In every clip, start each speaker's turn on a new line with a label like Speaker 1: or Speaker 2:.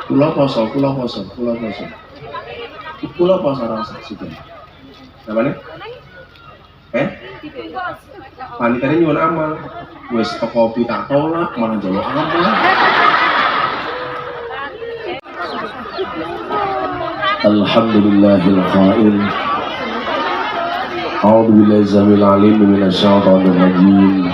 Speaker 1: Kula poso, kula poso, kula poso. Kula poso rasa sudah. Namanya? Panitanya nyuwun amal. Wis teko kopi tak tolak, malah njaluk amal. Alhamdulillahil qail. A'udzu billahi samil alim minasyaitonir rajim.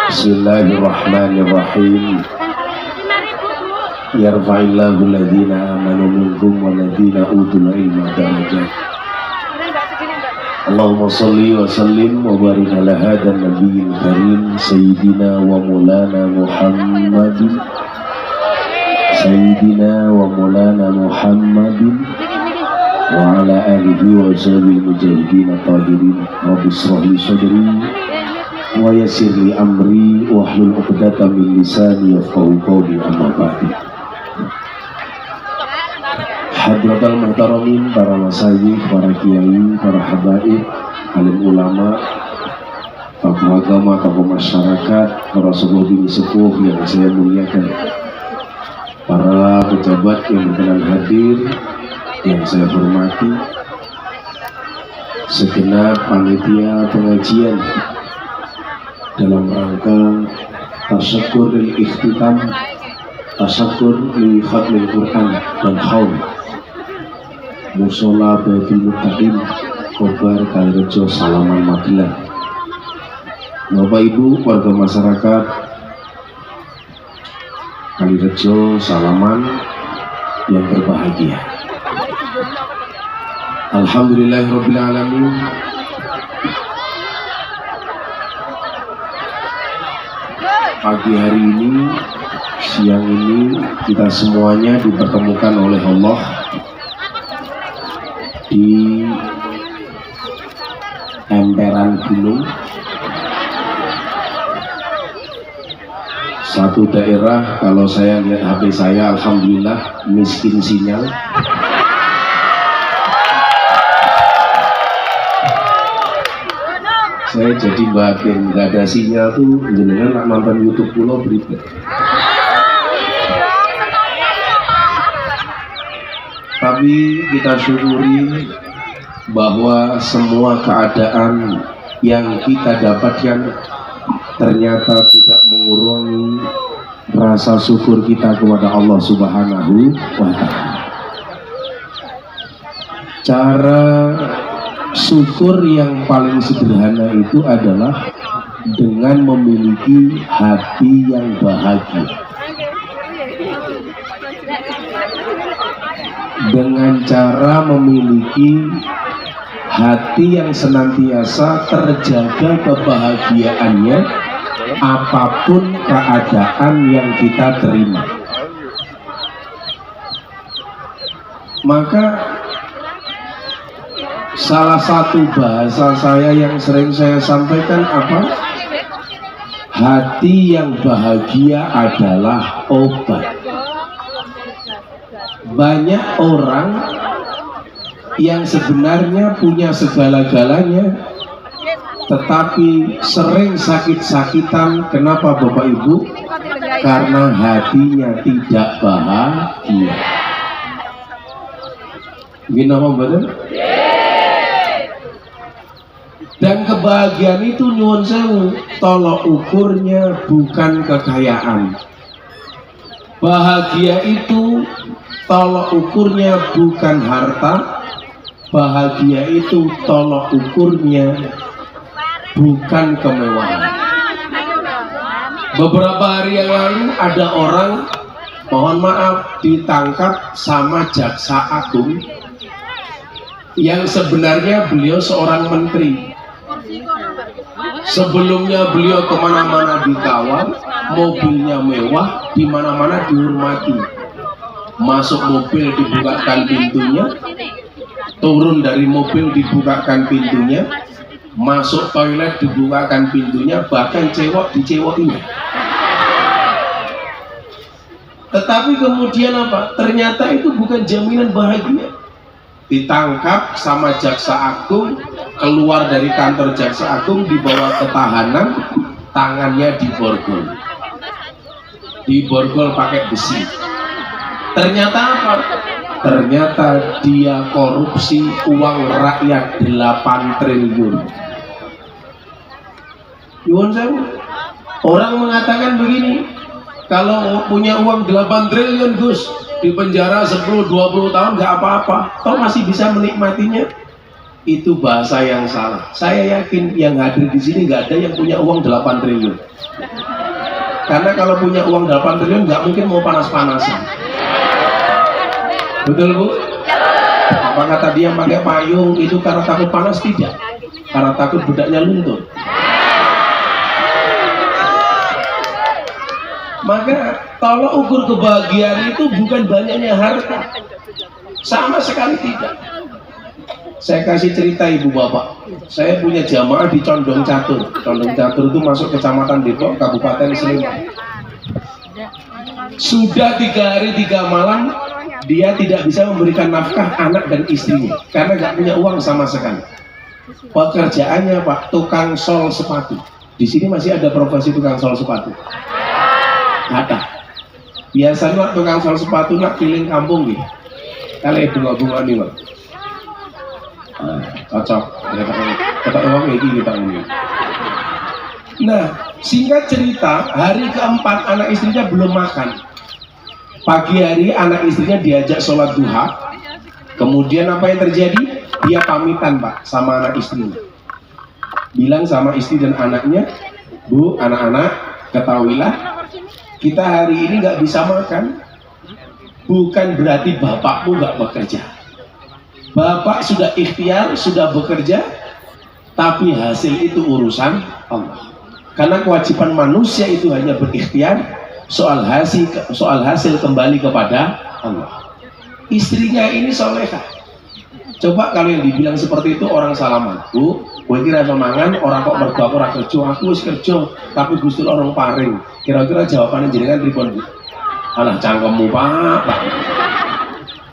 Speaker 1: Bismillahirrahmanirrahim. Yarfa'illahu alladhina amanu minkum walladhina utul ilma darajat. Allahumma salli wa sallim wa barik ala hadan nabiyil karim sayyidina wa maulana Muhammadin sayyidina wa maulana Muhammadin wa ala alihi wa sahbihi mujahidin tahirin. Rabbi shrah li sadri wa yassir li amri wahlul 'uqdatam min lisani yafqahu qawli. Amma ba'du. Hadratal muhtaramin, para masyayikh, para kiai, para habaib, alim ulama, tokoh agama, tokoh masyarakat, para sepuh yang saya muliakan, para pejabat yang berkenan hadir yang saya hormati, segenap panitia pengajian dalam rangka tasyakur dan ikhtitam, tasyakur li khatmil Quran dan haul Musola Baitul Muttaqin Kobar Kalirejo Salaman Magelang. Bapak Ibu warga masyarakat Kalirejo Salaman yang berbahagia, alhamdulillahirabbil alamin. Pagi hari ini, siang ini, kita semuanya dipertemukan oleh Allah di emperan gunung, satu daerah. Kalau saya lihat HP saya, alhamdulillah miskin sinyal. Saya jadi bagian nggak ada sinyal tuh, jenengan nak nonton YouTube pulau berikut. Tapi kita syukuri bahwa semua keadaan yang kita dapatkan ternyata tidak mengurangi rasa syukur kita kepada Allah Subhanahu wa Ta'ala. Cara syukur yang paling sederhana itu adalah dengan memiliki hati yang bahagia, dengan cara memiliki hati yang senantiasa terjaga kebahagiaannya apapun keadaan yang kita terima. Maka salah satu bahasa saya yang sering saya sampaikan apa? Hati yang bahagia adalah obat. Banyak orang yang sebenarnya punya segala-galanya tetapi sering sakit-sakitan. Kenapa Bapak Ibu? Karena hatinya tidak bahagia. Gimana betul? Dan kebahagiaan itu nyuwun sewu, tolok ukurnya bukan kekayaan. Bahagia itu tolok ukurnya bukan harta. Bahagia itu tolok ukurnya bukan kemewahan. Beberapa hari yang lalu ada orang, mohon maaf, ditangkap sama jaksa agung yang sebenarnya beliau seorang menteri. Sebelumnya beliau kemana-mana dikawal, mobilnya mewah, di mana-mana dihormati. Masuk mobil dibukakan pintunya, turun dari mobil dibukakan pintunya, masuk toilet dibukakan pintunya, bahkan cewek dicewokinya. Tetapi kemudian apa? Ternyata itu bukan jaminan bahagia. Ditangkap sama jaksa agung, keluar dari kantor jaksa agung, dibawa ke tahanan, tangannya diborgol pakai besi. Ternyata apa? Ternyata dia korupsi uang rakyat 8 triliun. Yuhun sewu. Orang mengatakan begini, kalau punya uang 8 triliun Gus, di penjara 10-20 tahun nggak apa-apa, toh masih bisa menikmatinya. Itu bahasa yang salah. Saya yakin yang hadir di sini nggak ada yang punya uang 8 triliun. Karena kalau punya uang 8 triliun nggak mungkin mau panas-panasan. Betul Bu? Apakah tadi yang pakai payung itu karena takut panas? Tidak. Karena takut budaknya luntur. Maka tolak ukur kebahagiaan itu bukan banyaknya harta, sama sekali tidak. Saya kasih cerita ibu bapak, saya punya jamaah di Condong Catur. Condong Catur itu masuk kecamatan Depok, Kabupaten Sleman. Sudah 3 hari 3 malam dia tidak bisa memberikan nafkah anak dan istrinya karena nggak punya uang sama sekali. Pekerjaannya Pak, tukang sol sepatu. Di sini masih ada profesi tukang sol sepatu. Ada. Biasanya tukang sol sepatu nak keliling kampung gitu. Kali bunga-bunga nih Pak. Cocok. Kata uang ini kita ini. Nah, singkat cerita, hari keempat anak istrinya belum makan. Pagi hari anak istrinya diajak sholat duha. Kemudian apa yang terjadi? Dia pamitan Pak sama anak istrinya. Bilang sama istri dan anaknya, Bu, anak-anak, ketahuilah kita hari ini nggak bisa makan, bukan berarti bapakmu nggak bekerja. Bapak sudah ikhtiar, sudah bekerja, tapi hasil itu urusan Allah. Karena kewajiban manusia itu hanya berikhtiar, soal hasil kembali kepada Allah. Istrinya ini solehah. Coba kalau yang dibilang seperti itu orang salaman, Bu, gue kira semangan orang kok mertua orang kerja, aku wis kerja, tapi Gusti orang paring. Kira-kira jawabannya jenengan pripun, Bu? Alah cangkemmu Pak.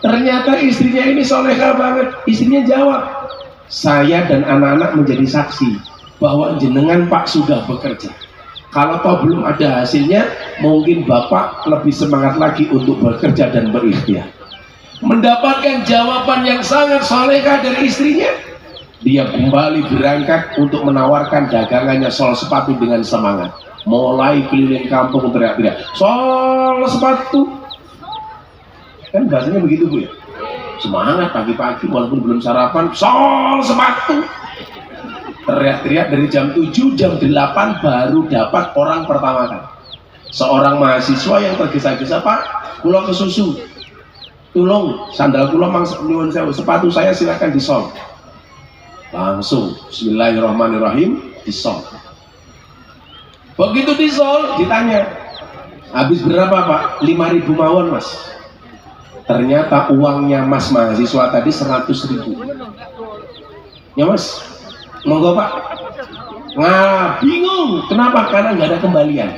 Speaker 1: Ternyata istrinya ini solehah banget. Istrinya jawab, saya dan anak-anak menjadi saksi bahwa jenengan Pak sudah bekerja. Kalau toh belum ada hasilnya, mungkin Bapak lebih semangat lagi untuk bekerja dan berikhtiar. Mendapatkan jawaban yang sangat solehah dari istrinya, dia kembali berangkat untuk menawarkan dagangannya sol sepatu dengan semangat. Mulai keliling kampung teriak-teriak, sol sepatu. Kan bahasanya begitu Bu ya. Semangat pagi-pagi walaupun belum sarapan, sol sepatu. Teriak-teriak dari jam 7, jam 8 baru dapat orang pertama kali. Seorang mahasiswa yang tergesa-gesa, Pak, kula kesusu. Tolong sandal kula mang nyuwun sewu, sepatu saya silakan disol. Langsung bismillahirrahmanirrahim disol. Begitu disol ditanya, habis berapa Pak? 5.000 mawon Mas. Ternyata uangnya Mas mahasiswa tadi 100.000. Ya Mas, monggo Pak. Nah bingung, kenapa? Karena nggak ada kembalian.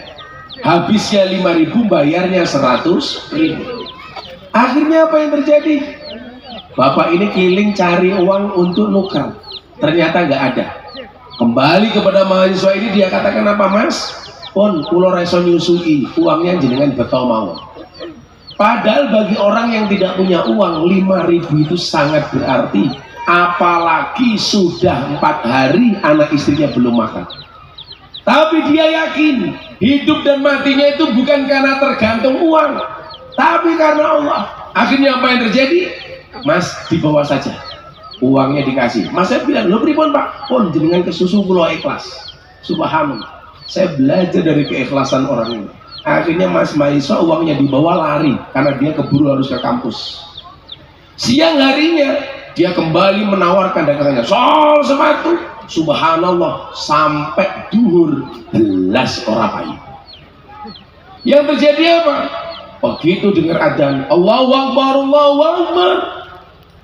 Speaker 1: Habisnya 5.000, bayarnya 100.000. Akhirnya apa yang terjadi? Bapak ini keliling cari uang untuk nuker, ternyata nggak ada. Kembali kepada mahasiswa ini, dia katakan apa Mas? Pun pulau reso nyusui, uangnya jenengan betul mawon. Padahal bagi orang yang tidak punya uang, 5.000 itu sangat berarti. Apalagi sudah 4 hari anak istrinya belum makan. Tapi dia yakin hidup dan matinya itu bukan karena tergantung uang, tapi karena Allah. Akhirnya apa yang terjadi? Mas, dibawa saja, uangnya dikasih. Mas saya bilang, lo pripun Pak? Pun jenengan kesusu kula ikhlas. Subhanallah, saya belajar dari keikhlasan orang ini. Akhirnya Mas mahasiswa uangnya dibawa lari karena dia keburu harus ke kampus. Siang harinya dia kembali menawarkan dagangannya, sol sepatu. Subhanallah, sampai duhur belas orang payu. Yang terjadi apa? Begitu dengar adzan, Allahu Akbar, Allahu Akbar.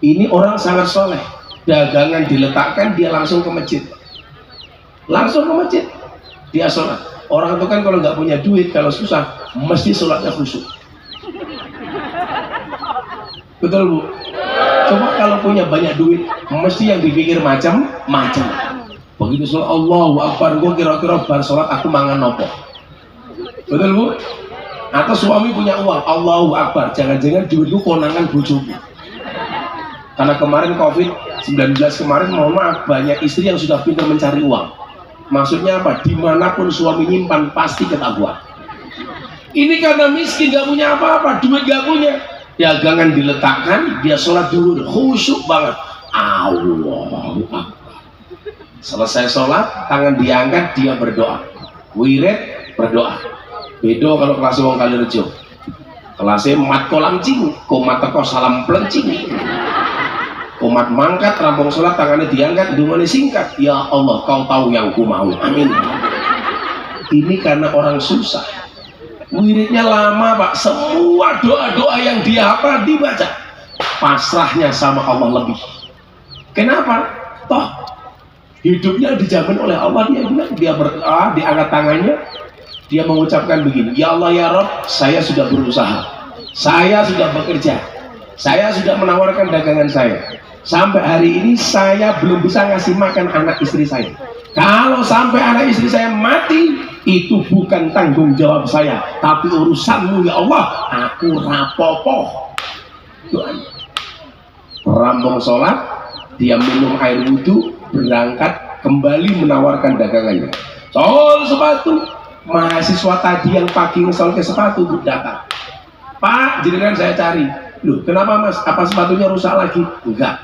Speaker 1: Ini orang sangat soleh. Dagangan diletakkan, dia langsung ke masjid. Langsung ke masjid. Dia sholat. Orang itu kan kalau nggak punya duit, kalau susah, mesti sholatnya khusyuk. Betul Bu? Coba kalau punya banyak duit, mesti yang dipikir macam-macam. Begitu sholat Allahu Akbar, gue kira-kira bar sholat aku mangan nopo. Betul Bu? Atau suami punya uang, Allahu Akbar, jangan-jangan duitku konangan bojoku. Karena kemarin COVID-19 kemarin, mohon maaf, banyak istri yang sudah pintar mencari uang. Maksudnya apa? Dimanapun suami nyimpan pasti ketahuan. Ini karena miskin, gak punya apa-apa, duit gak punya. Dagangan diletakkan, dia sholat dulu, khusyuk banget. Allahu Akbar. Selesai sholat, tangan diangkat, dia berdoa. Wirid, berdoa. Bedo kalau kelas wong Kalirejo. Kelasnya mat kolam cing, komat teko salam pelencing. Komat mangkat, rampung sholat, tangannya diangkat, dungane singkat. Ya Allah, kau tahu yang ku mau. Amin. Ini karena orang susah. Wiridnya lama Pak, semua doa-doa yang dia hafal dibaca. Pasrahnya sama Allah lebih. Kenapa? Toh hidupnya dijamin oleh Allah. Dia bilang, dia berdoa, diangkat tangannya, dia mengucapkan begini, ya Allah ya Rob, saya sudah berusaha, saya sudah bekerja, saya sudah menawarkan dagangan saya, sampai hari ini saya belum bisa ngasih makan anak istri saya. Kalau sampai anak istri saya mati, itu bukan tanggung jawab saya, tapi urusanmu ya Allah, aku rapopo. Doanya. Rampung sholat, dia minum air wudhu, berangkat kembali menawarkan dagangannya. Sol sepatu, mahasiswa tadi yang pagi ngesol ke sepatu datang. Pak, jenengan saya cari. Loh, kenapa Mas? Apa sepatunya rusak lagi? Enggak.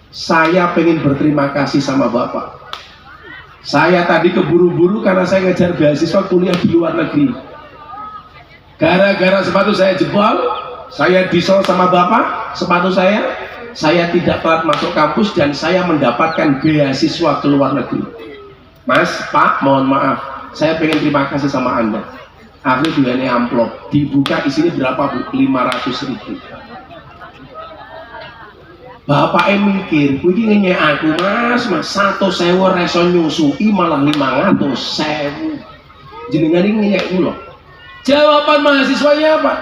Speaker 1: Saya pengen berterima kasih sama Bapak. Saya tadi keburu-buru karena saya ngejar beasiswa kuliah di luar negeri. Gara-gara sepatu saya jebol, saya disol sama Bapak, sepatu saya tidak telat masuk kampus dan saya mendapatkan beasiswa ke luar negeri. Mas, Pak, mohon maaf, saya pengen terima kasih sama Anda. Akhirnya ini amplop, dibuka isinya berapa Bu? 500.000. Bapaknya mikir, ini ngenyek aku mas, 1.000 reso nyusui malah 500.000. Jenengan ini ngenyek kula. Jawaban mahasiswanya apa?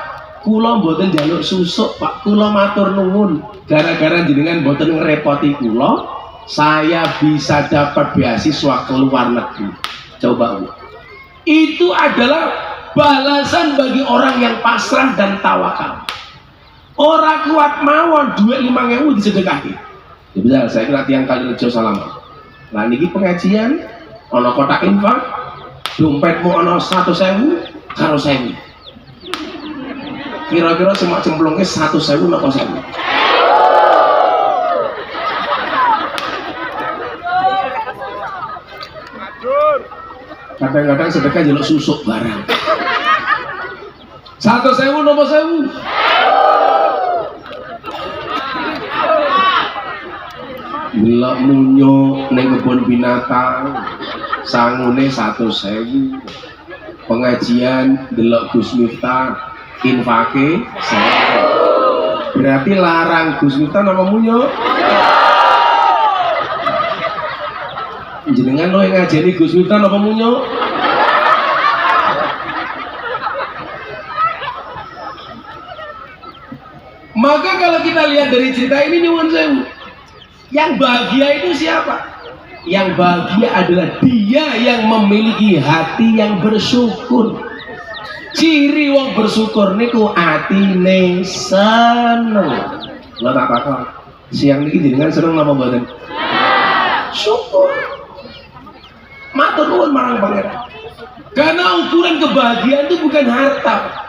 Speaker 1: Kula mboten njaluk susuk Pak, kula matur nuwun. Gara-gara jenengan mboten ngerepoti kula, saya bisa dapat beasiswa ke luar negeri. Coba Bu. Itu adalah balasan bagi orang yang pasrah dan tawakal. Orang kuat mawon duit 5.000 disedekahke. Ya bisa, saya kira tiang Kalirejo salam. Nah niki pengajian, ono kotak infak, dompetmu ono 100.000 karo 1.000. Kira-kira semua cemplungnya 100.000 napa 1.000? Kadang-kadang sedekah jaluk susuk barang. 100.000 napa 1.000? Delok munyo ning kebun binatang sangune 100.000. Pengajian delok Gus Miftah infake 1.000. Berarti larang Gus Miftah napa munyo? Jenengan lo yang ngajeni Gus Miftah napa munyo? Maka kalau kita lihat dari cerita ini nyuwun sewu, yang bahagia itu siapa? Yang bahagia adalah dia yang memiliki hati yang bersyukur. Ciri wong bersyukur niku atine seneng. Lo tak takon, siang niki jenengan seneng napa mboten? Syukur. Matur nuwun marang pangeran. Karena ukuran kebahagiaan itu bukan harta.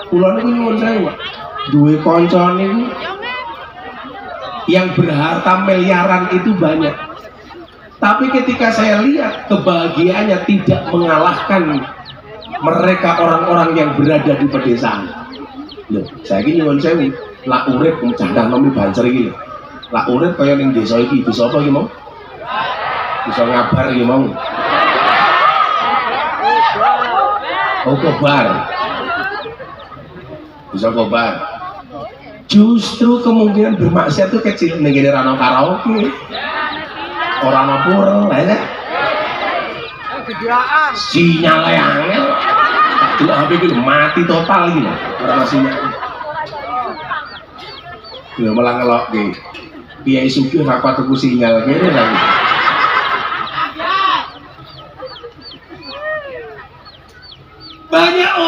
Speaker 1: Kula niku nyuwun sewu, duwe kanca niku yang berharta miliaran itu banyak, tapi ketika saya lihat kebahagiaannya tidak mengalahkan mereka orang-orang yang berada di pedesaan. Loh, saya ini nyuwun sewu, lak urip candang nomi bancer iki lho. Lak urip kaya ning desa iki, desa apa iki mau? Bisa ngabar iki mau. Oh, kobar. Bisa kobar. Justru kemungkinan bermaksiat itu kecil. Negeri rano karaoke, orang pura, lah sinyal angel, dulu HP itu mati total gitu, orang sinyal. Dia malah ngelok gitu. Kiai Sugih rapat tuku sinyal gitu lagi.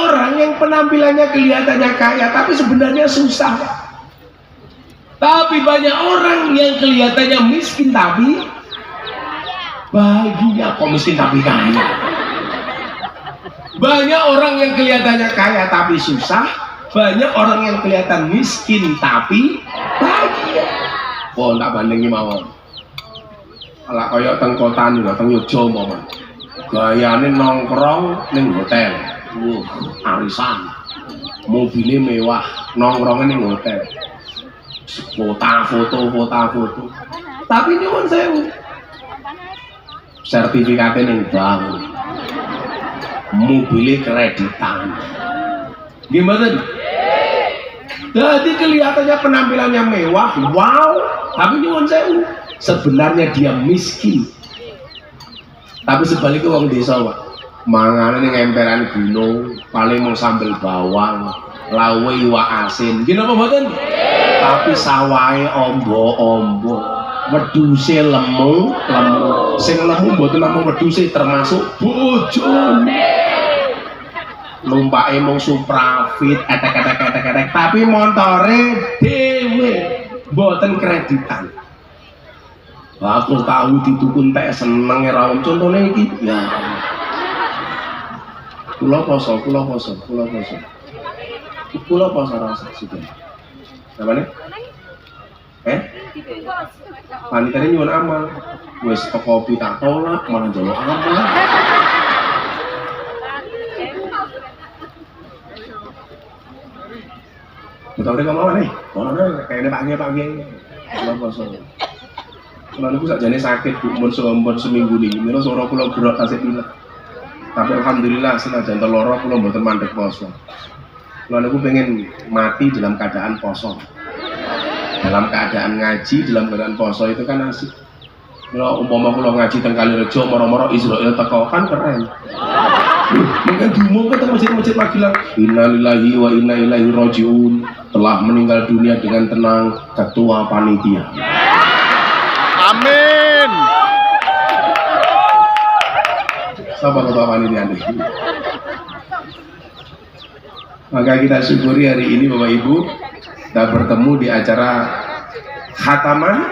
Speaker 1: orang yang penampilannya kelihatannya kaya tapi sebenarnya susah. Tapi banyak orang yang kelihatannya miskin tapi bahagia. Kok miskin tapi kaya? Banyak orang yang kelihatannya kaya tapi susah. Banyak orang yang kelihatan miskin tapi bahagia. Oh, tak bandingi mawon. Ala kaya teng kota niku, teng Yogya umpama. Gayane nongkrong ning hotel. Arisan. Mobilnya mewah, nongkrongnya ning hotel. Foto. Tapi nyuwun sewu. Sertifikatnya ning bank. Mobilnya kreditan. Gimana? Jadi kelihatannya penampilannya mewah, wow, tapi nyuwun sewu, sebenarnya dia miskin. Tapi sebaliknya wong desa, Pak, manganan ning emperan gunung, paling mau sambel bawang, lawe iwak asin. Gini apa mboten? Tapi sawahe ombo-ombo, wedhuse lemu. Sing lemu mboten namung wedhuse termasuk bojone. Numpake mung Suprafit, etek, tapi montore dhewe, mboten kreditan. Aku tahu ditukun tek seneng ora contone iki. Ya. Kula poso. Kula poso rasa sithik. Namane? Panitene nyuwun amal. Wis kopi tak tolak malah njaluk amal. Betul deh kamu nih, kalau kayaknya pagi, kalau kosong, kalau aku sakjane sakit, mun seminggu nih, milo suara pulau berat kasih pilek. Tapi alhamdulillah senajan teloro pulau mboten mandek poso. Kalau aku pengen mati dalam keadaan poso, dalam keadaan ngaji, dalam keadaan poso itu kan asik. Kalau umpama pulau ngaji teng Kalirejo, moro-moro Israel teko kan keren. Mungkin diumumkan ke masjid-masjid Magelang, innalillahi wa inna ilaihi rajiun, telah meninggal dunia dengan tenang ketua panitia.
Speaker 2: Amin.
Speaker 1: Siapa ketua panitia nih? Maka kita syukuri hari ini Bapak Ibu kita bertemu di acara khataman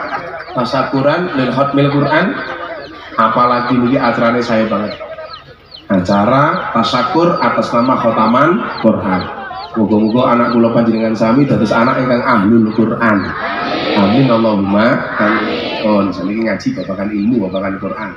Speaker 1: tasakuran dan hotmail Quran. Apalagi ini acaranya saya banget. Acara tasakur atas nama khotaman Quran. Moga-moga anak kula panjenengan sami dados anak ingkang ahlul Quran. Amin Allahumma amin. Oh, niki ngaji babagan ilmu, babagan Quran.